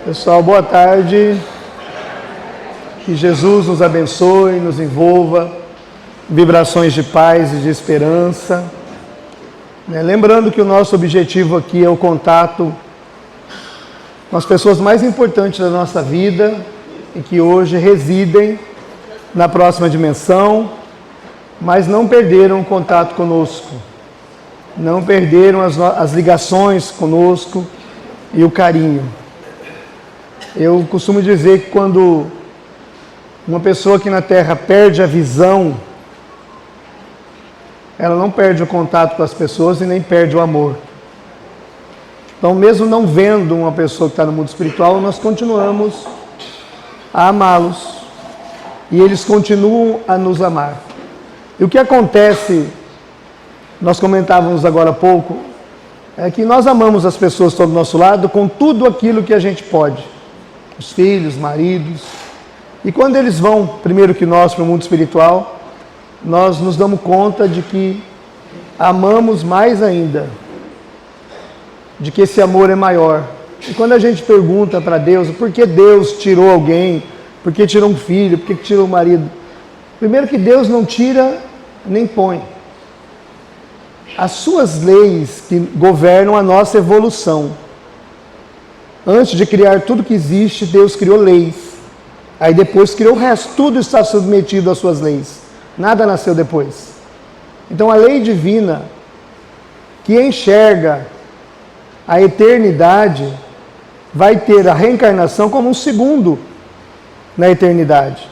Pessoal, boa tarde. Que Jesus nos abençoe, nos envolva, vibrações de paz e de esperança. Lembrando que o nosso objetivo aqui é o contato com as pessoas mais importantes da nossa vida e que hoje residem na próxima dimensão, mas não perderam o contato conosco, não perderam as ligações conosco e o carinho. Eu costumo dizer que quando uma pessoa aqui na Terra perde a visão, ela não perde o contato com as pessoas e nem perde o amor. Então, mesmo não vendo uma pessoa que está no mundo espiritual, nós continuamos a amá-los e eles continuam a nos amar. E o que acontece, nós comentávamos agora há pouco, é que nós amamos as pessoas que estão do nosso lado com tudo aquilo que a gente pode. Os filhos, maridos. E quando eles vão, primeiro que nós, para o mundo espiritual, nós nos damos conta de que amamos mais ainda, de que esse amor é maior. E quando a gente pergunta para Deus, por que Deus tirou alguém, por que tirou um filho, por que tirou um marido? Primeiro que Deus não tira nem põe. As suas leis que governam a nossa evolução. Antes de criar tudo que existe, Deus criou leis. Aí depois criou o resto. Tudo está submetido às suas leis. Nada nasceu depois. Então a lei divina, que enxerga a eternidade, vai ter a reencarnação como um segundo na eternidade.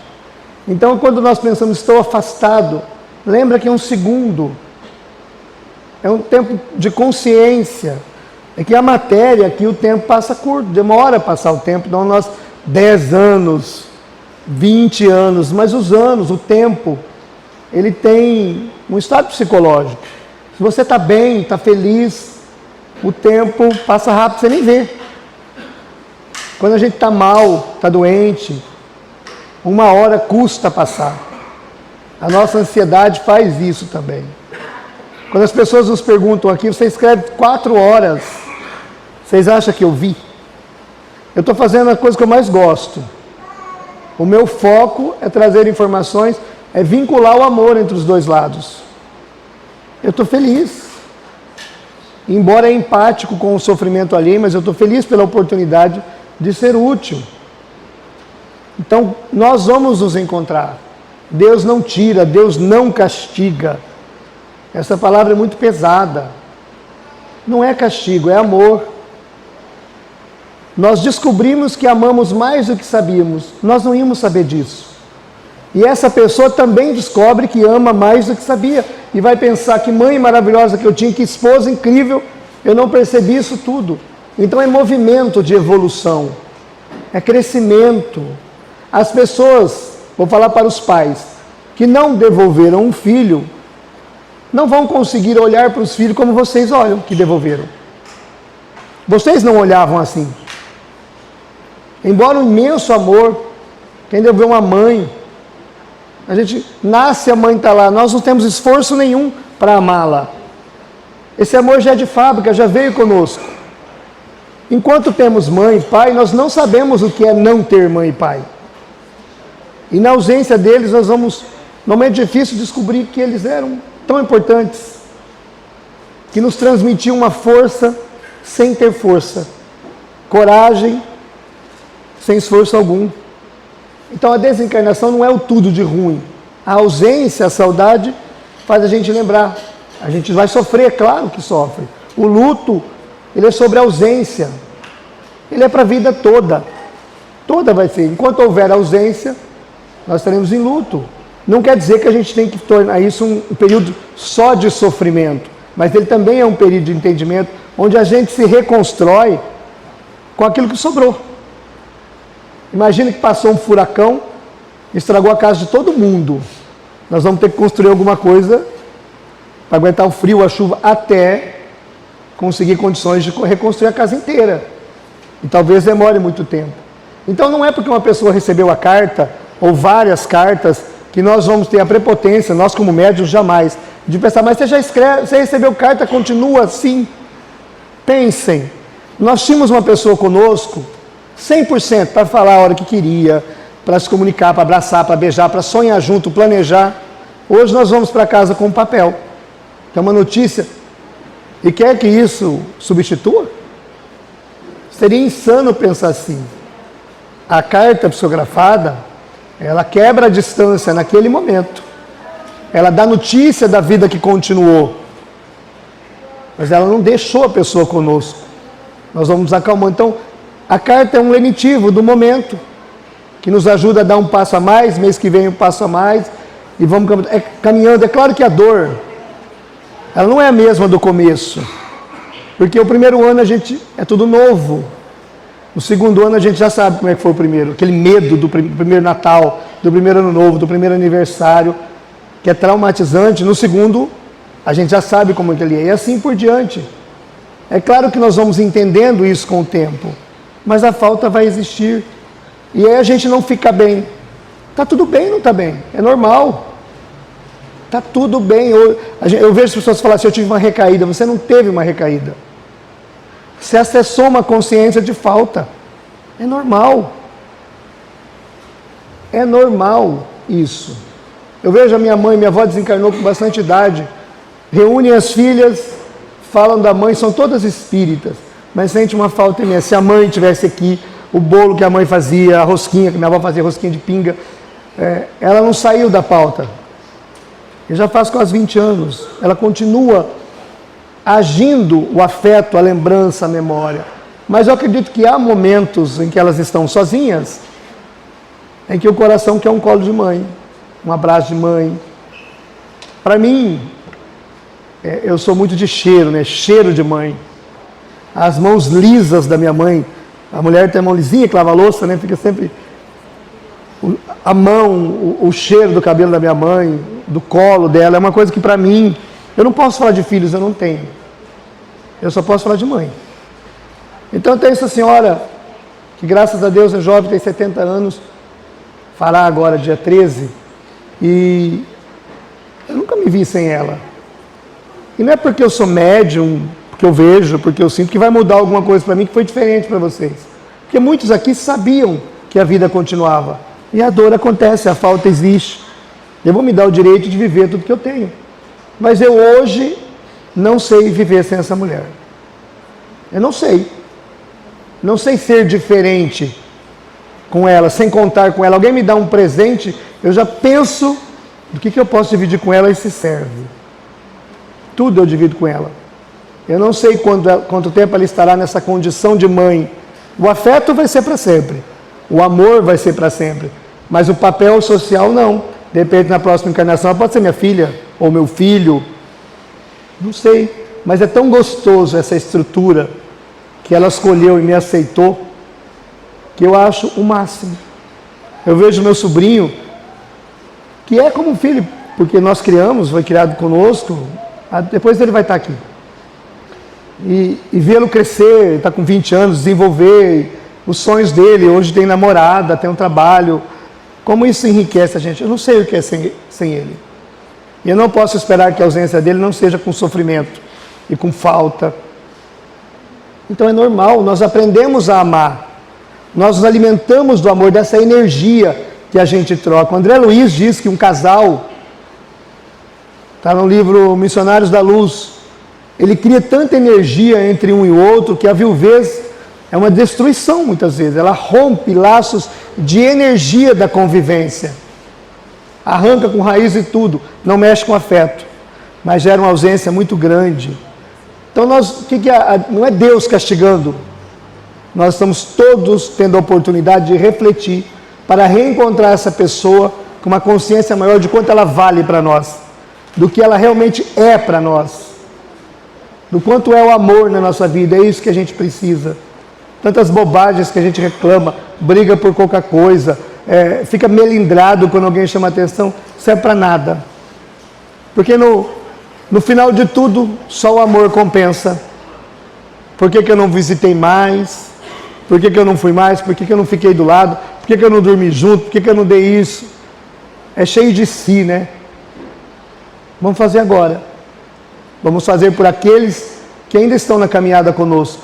Então quando nós pensamos, estou afastado, lembra que é um segundo. É um tempo de consciência. É que a matéria, aqui o tempo passa curto, demora a passar o tempo, não nós 10 anos, 20 anos, mas os anos, o tempo, ele tem um estado psicológico. Se você está bem, está feliz, o tempo passa rápido, você nem vê. Quando a gente está mal, está doente, 1 hora custa passar. A nossa ansiedade faz isso também. Quando as pessoas nos perguntam aqui, você escreve 4 horas, vocês acham que eu vi? Eu estou fazendo a coisa que eu mais gosto. O meu foco é trazer informações, é vincular o amor entre os dois lados. Eu estou feliz. Embora é empático com o sofrimento alheio, mas eu estou feliz pela oportunidade de ser útil. Então, nós vamos nos encontrar. Deus não tira, Deus não castiga. Essa palavra é muito pesada. Não é castigo, é amor. Nós descobrimos que amamos mais do que sabíamos. Nós não íamos saber disso. E essa pessoa também descobre que ama mais do que sabia. E vai pensar, que mãe maravilhosa que eu tinha, que esposa incrível, eu não percebi isso tudo. Então é movimento de evolução. É crescimento. As pessoas, vou falar para os pais, que não devolveram um filho, não vão conseguir olhar para os filhos como vocês olham, que devolveram. Vocês não olhavam assim. Embora um imenso amor, quem devolveu uma mãe, a gente nasce, a mãe está lá, nós não temos esforço nenhum para amá-la. Esse amor já é de fábrica, já veio conosco. Enquanto temos mãe e pai, nós não sabemos o que é não ter mãe e pai. E na ausência deles, nós vamos, no momento difícil, descobrir que eles eram tão importantes, que nos transmitiam uma força sem ter força, coragem sem esforço algum. Então a desencarnação não é o tudo de ruim. A ausência, a saudade faz a gente lembrar. A gente vai sofrer, é claro que sofre. O luto, ele é sobre a ausência. Ele é para a vida toda. Toda vai ser. Enquanto houver ausência, nós estaremos em luto. Não quer dizer que a gente tem que tornar isso um período só de sofrimento, mas ele também é um período de entendimento, onde a gente se reconstrói com aquilo que sobrou. Imagina que passou um furacão, estragou a casa de todo mundo. Nós vamos ter que construir alguma coisa para aguentar o frio, a chuva, até conseguir condições de reconstruir a casa inteira. E talvez demore muito tempo. Então não é porque uma pessoa recebeu a carta, ou várias cartas, que nós vamos ter a prepotência, nós como médiuns jamais, de pensar, mas você já escreve, você recebeu carta, continua assim. Pensem, nós tínhamos uma pessoa conosco 100% para falar a hora que queria, para se comunicar, para abraçar, para beijar, para sonhar junto, planejar. Hoje nós vamos para casa com papel, que é uma notícia, e quer que isso substitua? Seria insano pensar assim. A carta psicografada, ela quebra a distância naquele momento. Ela dá notícia da vida que continuou. Mas ela não deixou a pessoa conosco. Nós vamos nos acalmando. Então, a carta é um lenitivo do momento, que nos ajuda a dar um passo a mais, mês que vem um passo a mais, e vamos caminhando. É claro que a dor, ela não é a mesma do começo. Porque o primeiro ano é tudo novo. No segundo ano a gente já sabe como é que foi o primeiro. Aquele medo do primeiro Natal, do primeiro Ano Novo, do primeiro aniversário, que é traumatizante. No segundo, a gente já sabe como é que ele é. E assim por diante. É claro que nós vamos entendendo isso com o tempo. Mas a falta vai existir. E aí a gente não fica bem. Está tudo bem, não está bem? É normal. Está tudo bem. Eu vejo as pessoas falarem assim, eu tive uma recaída. Você não teve uma recaída. Você acessou uma consciência de falta. É normal. É normal isso. Eu vejo a minha mãe, minha avó desencarnou com bastante idade. Reúnem as filhas, falam da mãe, são todas espíritas. Mas sente uma falta imensa. Se a mãe estivesse aqui, o bolo que a mãe fazia, a rosquinha, que minha avó fazia rosquinha de pinga, ela não saiu da pauta. Eu já faz quase 20 anos. Ela continua agindo o afeto, a lembrança, a memória. Mas eu acredito que há momentos em que elas estão sozinhas, em que o coração quer um colo de mãe, um abraço de mãe. Para mim, eu sou muito de cheiro, né? Cheiro de mãe. As mãos lisas da minha mãe. A mulher tem a mão lisinha, que lava a louça, né? Fica sempre... A mão, o cheiro do cabelo da minha mãe, do colo dela, é uma coisa que para mim... Eu não posso falar de filhos, eu não tenho. Eu só posso falar de mãe. Então tem essa senhora, que graças a Deus é jovem, tem 70 anos, fará agora dia 13, e eu nunca me vi sem ela. E não é porque eu sou médium, porque eu vejo, porque eu sinto que vai mudar alguma coisa para mim que foi diferente para vocês. Porque muitos aqui sabiam que a vida continuava. E a dor acontece, a falta existe. Eu vou me dar o direito de viver tudo que eu tenho. Mas eu hoje não sei viver sem essa mulher. Eu não sei. Não sei ser diferente com ela, sem contar com ela. Alguém me dá um presente, eu já penso do que eu posso dividir com ela e se serve. Tudo eu divido com ela. Eu não sei quanto tempo ela estará nessa condição de mãe. O afeto vai ser para sempre. O amor vai ser para sempre. Mas o papel social não. De repente, na próxima encarnação, ela pode ser minha filha ou meu filho. Não sei. Mas é tão gostoso essa estrutura que ela escolheu e me aceitou, que eu acho o máximo. Eu vejo meu sobrinho, que é como um filho, porque nós criamos, foi criado conosco, depois ele vai estar aqui. E vê-lo crescer, está com 20 anos, desenvolver os sonhos dele, hoje tem namorada, tem um trabalho. Como isso enriquece a gente? Eu não sei o que é sem ele. E eu não posso esperar que a ausência dele não seja com sofrimento e com falta. Então é normal, nós aprendemos a amar. Nós nos alimentamos do amor, dessa energia que a gente troca. O André Luiz diz que um casal, está no livro Missionários da Luz, ele cria tanta energia entre um e outro que a viuvez é uma destruição muitas vezes. Ela rompe laços de energia da convivência. Arranca com raiz e tudo, não mexe com afeto, mas gera uma ausência muito grande. Então não é Deus castigando, nós estamos todos tendo a oportunidade de refletir para reencontrar essa pessoa com uma consciência maior de quanto ela vale para nós, do que ela realmente é para nós, do quanto é o amor na nossa vida. É isso que a gente precisa. Tantas bobagens que a gente reclama, briga por qualquer coisa, fica melindrado quando alguém chama atenção, serve para nada. Porque no final de tudo, só o amor compensa. Por que eu não visitei mais? Por que eu não fui mais? Por que eu não fiquei do lado? Por que eu não dormi junto? Por que eu não dei isso? É cheio de si, né? Vamos fazer agora. Vamos fazer por aqueles que ainda estão na caminhada conosco.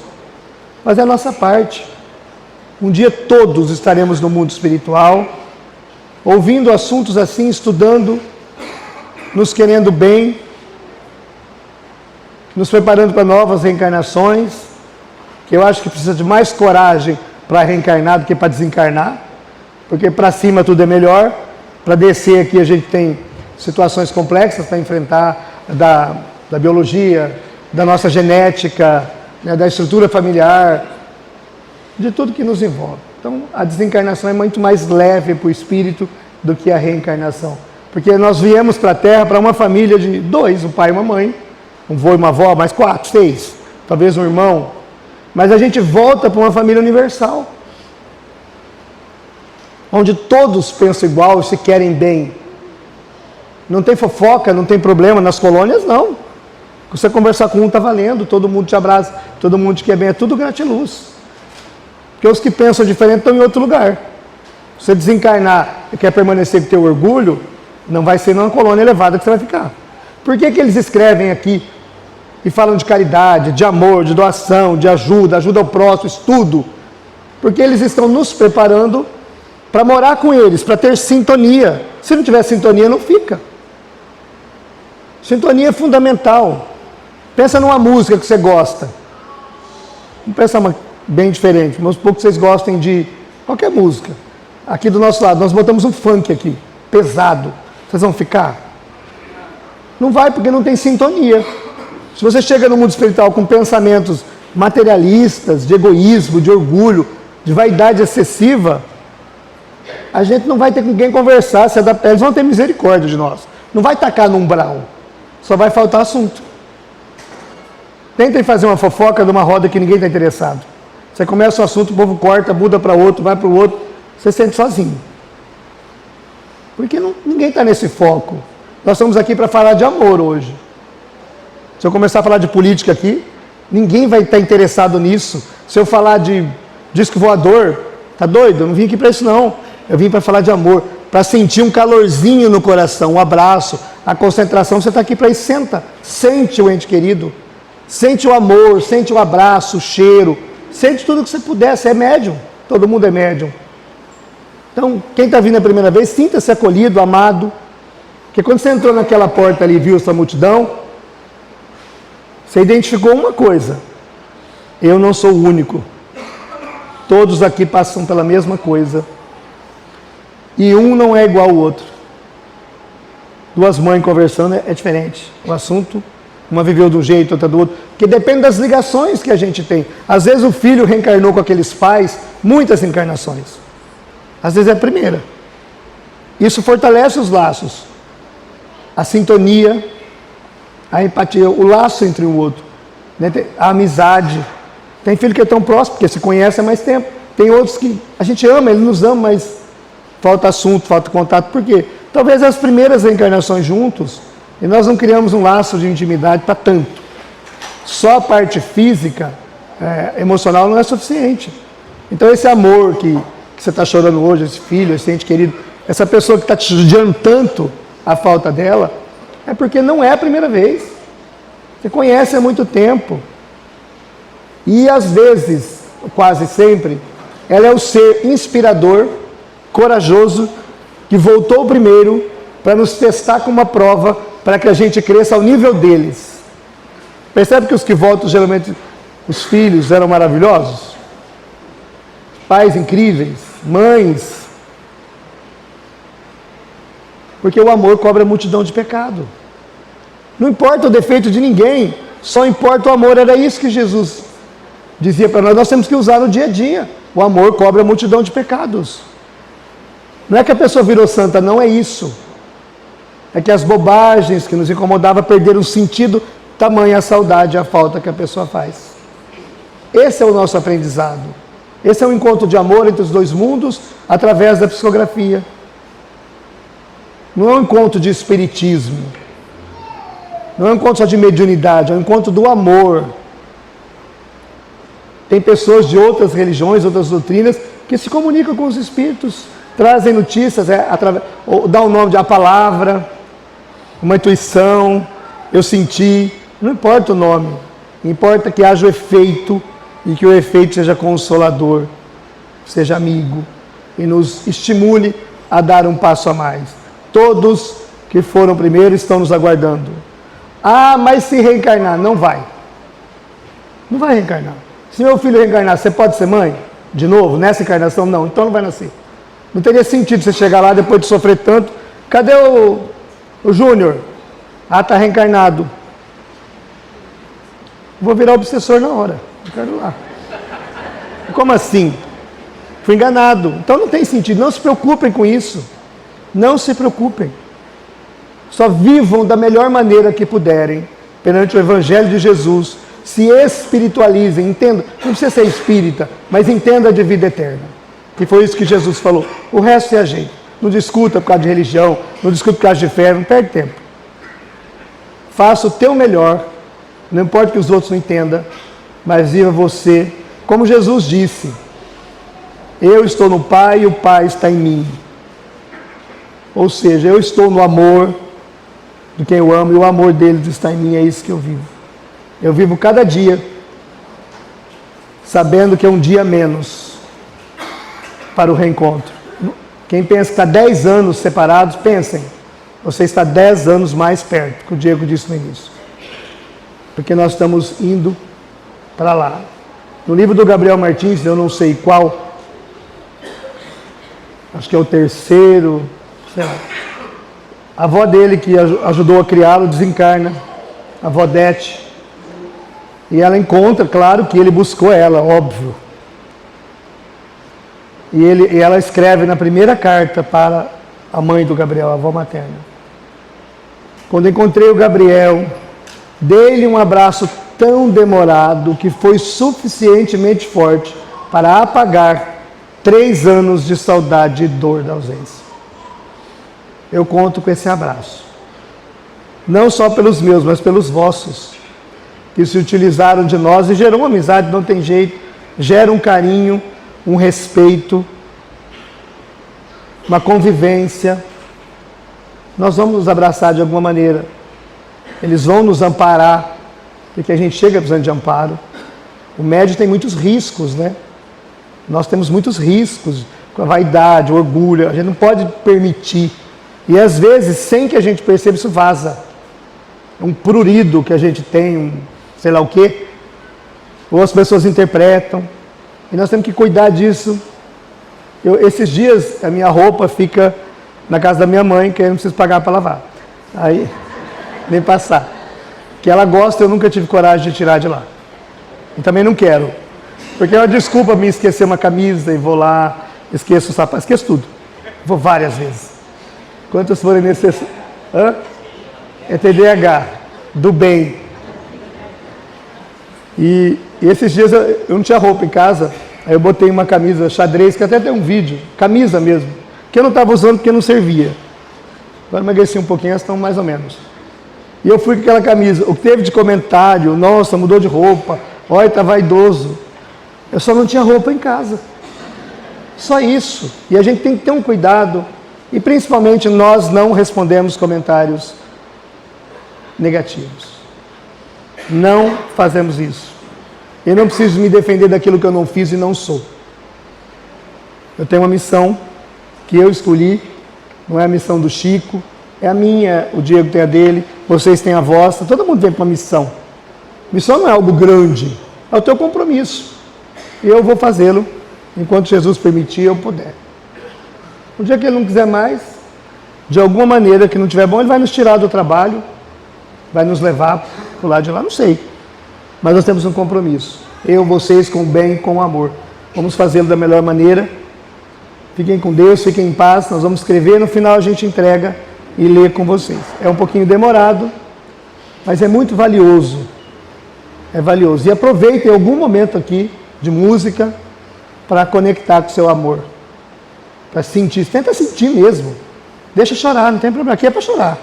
Mas é a nossa parte. Um dia todos estaremos no mundo espiritual, ouvindo assuntos assim, estudando, nos querendo bem, nos preparando para novas reencarnações, que eu acho que precisa de mais coragem para reencarnar do que para desencarnar, porque para cima tudo é melhor, para descer aqui a gente tem situações complexas para enfrentar, da biologia, da nossa genética, né, da estrutura familiar, de tudo que nos envolve. Então, a desencarnação é muito mais leve para o espírito do que a reencarnação. Porque nós viemos para a Terra para uma família de 2, um pai e uma mãe, um vô e uma avó, mais 4, 6, talvez um irmão. Mas a gente volta para uma família universal, onde todos pensam igual e se querem bem. Não tem fofoca, não tem problema. Nas colônias, não. Você conversar com um está valendo, todo mundo te abraça, todo mundo te quer bem, é tudo gratiluz. Porque os que pensam diferente estão em outro lugar. Se você desencarnar e quer permanecer com o teu orgulho, não vai ser numa colônia elevada que você vai ficar. Por que eles escrevem aqui e falam de caridade, de amor, de doação, de ajuda ao próximo, estudo? Porque eles estão nos preparando para morar com eles, para ter sintonia. Se não tiver sintonia, não fica. Sintonia é fundamental. Pensa numa música que você gosta. Vamos pensar uma bem diferente. Vamos supor que vocês gostem de qualquer música. Aqui do nosso lado, nós botamos um funk aqui, pesado. Vocês vão ficar? Não vai, porque não tem sintonia. Se você chega no mundo espiritual com pensamentos materialistas, de egoísmo, de orgulho, de vaidade excessiva, a gente não vai ter com quem conversar, se adaptar. Eles vão ter misericórdia de nós. Não vai tacar no umbral. Só vai faltar assunto. Tentem fazer uma fofoca de uma roda que ninguém está interessado. Você começa o assunto, o povo corta, muda para outro, vai para o outro, você se sente sozinho. Porque ninguém está nesse foco. Nós estamos aqui para falar de amor hoje. Se eu começar a falar de política aqui, ninguém vai estar interessado nisso. Se eu falar de disco voador, tá doido? Eu não vim aqui para isso não. Eu vim para falar de amor, para sentir um calorzinho no coração, um abraço, a concentração. Você está aqui para isso, senta, sente o ente querido, sente o amor, sente o abraço, o cheiro, sente tudo que você puder. Você é médium, todo mundo é médium. Então, quem está vindo a primeira vez, sinta-se acolhido, amado. Porque quando você entrou naquela porta ali e viu essa multidão, você identificou uma coisa: eu não sou o único. Todos aqui passam pela mesma coisa. E um não é igual ao outro. Duas mães conversando é diferente. O assunto, uma viveu de um jeito, outra do outro. Porque depende das ligações que a gente tem. Às vezes o filho reencarnou com aqueles pais, muitas encarnações. Às vezes é a primeira. Isso fortalece os laços. A sintonia, a empatia, o laço entre um outro. Né? A amizade. Tem filho que é tão próximo, porque se conhece há mais tempo. Tem outros que a gente ama, ele nos ama, mas falta assunto, falta contato. Por quê? Talvez as primeiras reencarnações juntos, e nós não criamos um laço de intimidade para tanto. Só a parte física, emocional, não é suficiente. Então esse amor que você está chorando hoje, esse filho, esse ente querido, essa pessoa que está te judiando tanto a falta dela, é porque não é a primeira vez. Você conhece há muito tempo. E às vezes, quase sempre, ela é o ser inspirador, corajoso, que voltou primeiro para nos testar com uma prova, para que a gente cresça ao nível deles. Percebe que os que voltam, geralmente, os filhos eram maravilhosos? Pais incríveis, mães. Porque o amor cobre a multidão de pecado. Não importa o defeito de ninguém, só importa o amor. Era isso que Jesus dizia para nós. Nós temos que usar no dia a dia. O amor cobre a multidão de pecados. Não é que a pessoa virou santa, não é isso. É que as bobagens que nos incomodavam perderam sentido, tamanha a saudade e a falta que a pessoa faz. Esse é o nosso aprendizado. Esse é o encontro de amor entre os dois mundos, através da psicografia. Não é um encontro de espiritismo. Não é um encontro só de mediunidade, é um encontro do amor. Tem pessoas de outras religiões, outras doutrinas, que se comunicam com os espíritos, trazem notícias, ou dá o nome de a palavra, uma intuição, eu senti. Não importa o nome, importa que haja o efeito e que o efeito seja consolador. seja amigo e nos estimule a dar um passo a mais. Todos que foram primeiro estão nos aguardando. Ah, mas se reencarnar, não vai. Não vai reencarnar. Se meu filho reencarnar, você pode ser mãe? De novo, nessa encarnação? Não, então não vai nascer. Não teria sentido você chegar lá depois de sofrer tanto. Cadê o Júnior? Ah, está reencarnado. Vou virar obsessor na hora. Não quero lá. Como assim? Fui enganado. Então não tem sentido. Não se preocupem com isso. Não se preocupem. Só vivam da melhor maneira que puderem perante o Evangelho de Jesus. Se espiritualizem, entenda. Não precisa ser espírita, mas entenda de vida eterna. E foi isso que Jesus falou. O resto é a gente. Não discuta por causa de religião, não discuta por causa de fé, não perde tempo. Faça o teu melhor, não importa que os outros não entendam, mas viva você, como Jesus disse. Eu estou no Pai e o Pai está em mim. Ou seja, eu estou no amor de quem eu amo e o amor deles está em mim, é isso que eu vivo. Eu vivo cada dia sabendo que é um dia menos para o reencontro. Quem pensa que está 10 anos separados, pensem, você está 10 anos mais perto, que o Diego disse no início. Porque nós estamos indo para lá. No livro do Gabriel Martins, eu não sei qual, acho que é o terceiro, sei lá. A avó dele, que ajudou a criá-lo, desencarna, a avó Dete. E ela encontra, claro que ele buscou ela, óbvio. E ela escreve na primeira carta para a mãe do Gabriel, a avó materna. Quando encontrei o Gabriel, dei-lhe um abraço tão demorado que foi suficientemente forte para apagar 3 anos de saudade e dor da ausência. Eu conto com esse abraço. Não só pelos meus, mas pelos vossos, que se utilizaram de nós e gerou uma amizade, não tem jeito, gera um carinho, um respeito, uma convivência. Nós vamos nos abraçar de alguma maneira. Eles vão nos amparar, porque a gente chega precisando de amparo. O médium tem muitos riscos, né? Nós temos muitos riscos com a vaidade, o orgulho. A gente não pode permitir. E às vezes, sem que a gente perceba, isso vaza. Um prurido que a gente tem, sei lá o quê. Ou as pessoas interpretam. E nós temos que cuidar disso. Esses dias, a minha roupa fica na casa da minha mãe, que eu não preciso pagar para lavar. Aí, nem passar. Que ela gosta, eu nunca tive coragem de tirar de lá. E também não quero. Porque é uma desculpa me esquecer uma camisa e vou lá, esqueço o sapato, esqueço tudo. Vou várias vezes. Quantas forem necessárias? É TDAH, do bem. E esses dias eu não tinha roupa em casa, aí eu botei uma camisa xadrez, que até tem um vídeo, camisa mesmo, que eu não estava usando porque não servia. Agora emagreci um pouquinho, elas estão mais ou menos. E eu fui com aquela camisa, o que teve de comentário, nossa, mudou de roupa, olha, está vaidoso. Eu só não tinha roupa em casa. Só isso. E a gente tem que ter um cuidado, e principalmente nós não respondemos comentários negativos. Não fazemos isso. Eu não preciso me defender daquilo que eu não fiz e não sou. Eu tenho uma missão que eu escolhi, não é a missão do Chico, é a minha, o Diego tem a dele, vocês têm a vossa, todo mundo vem com uma missão. Missão não é algo grande, é o teu compromisso. E eu vou fazê-lo enquanto Jesus permitir eu puder. O dia que ele não quiser mais, de alguma maneira que não estiver bom, ele vai nos tirar do trabalho, vai nos levar para o lado de lá, não sei. Mas nós temos um compromisso. Eu, vocês, com o bem, com o amor. Vamos fazê-lo da melhor maneira. Fiquem com Deus, fiquem em paz. Nós vamos escrever, no final a gente entrega e lê com vocês. É um pouquinho demorado, mas é muito valioso. É valioso. E aproveitem algum momento aqui de música para conectar com o seu amor. Para sentir. Tenta sentir mesmo. Deixa chorar, não tem problema. Aqui é para chorar.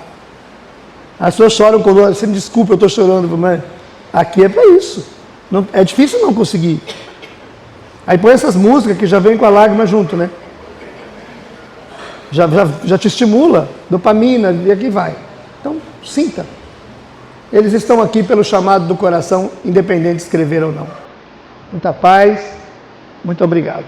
As pessoas choram quando você me desculpa, eu estou chorando, mas aqui é para isso. Não, é difícil não conseguir. Aí põe essas músicas que já vem com a lágrima junto, né? Já te estimula, dopamina, e aqui vai. Então, sinta. Eles estão aqui pelo chamado do coração, independente de escrever ou não. Muita paz, muito obrigado.